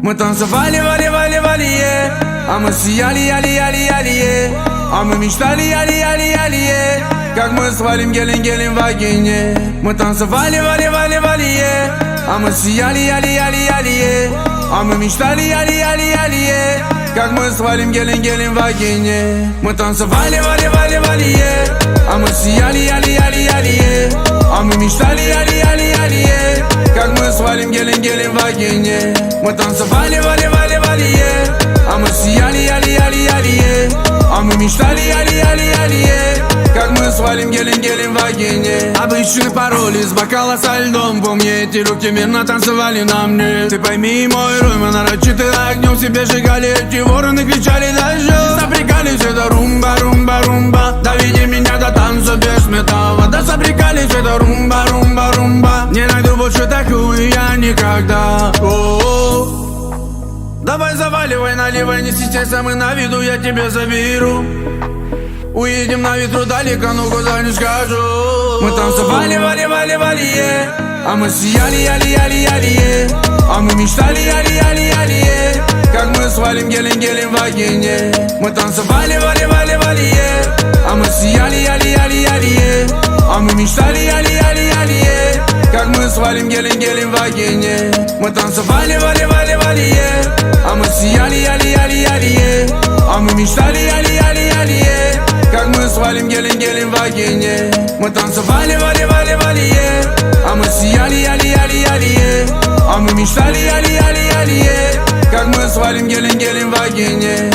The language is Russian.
Мы танцевали, а мы сияли, а мы мечтали, как мы свалим гелем в вагине. Мы танцевали, а мы сияли, а мы мечтали, как мы свалим гелем в вагине. Мы танцевали, а мы сияли, а мы мечтали, как мы свалим гелем в вагине. Мы танцевали, а мы сияли, а мы мечтали, как мы свалим гелем в вагине. Обычный пароль из бокала со льдом. Помни, эти руки мирно танцевали на мне. Ты пойми, мой рой, мы нарочито огнем себе сжигали. Эти вороны кричали дождем. Сопрягались, это румба, румба, румба. Доведи меня до танца без металла. Да сопрягались, это румба, румба, румба. Не найду больше такую я никогда. О-о-о. Давай заваливай, наливай, не стесняйся, мы на виду, я тебе заберу. Уедем на ветру далеко, но куда не скажу. Мы танцевали, а мы сияли, а мы мечтали, как мы свалим гелем в вагине. Мы танцевали, а мы сияли, а мы мечтали, как мы свалим гелем в вагине. Мы танцевали, а мы сияли, а мы мечтали, как мы свалим гелем в вагине. Мы танцевали, а мы сияли, а мы мечтали, как мы свалим гелем в вагине.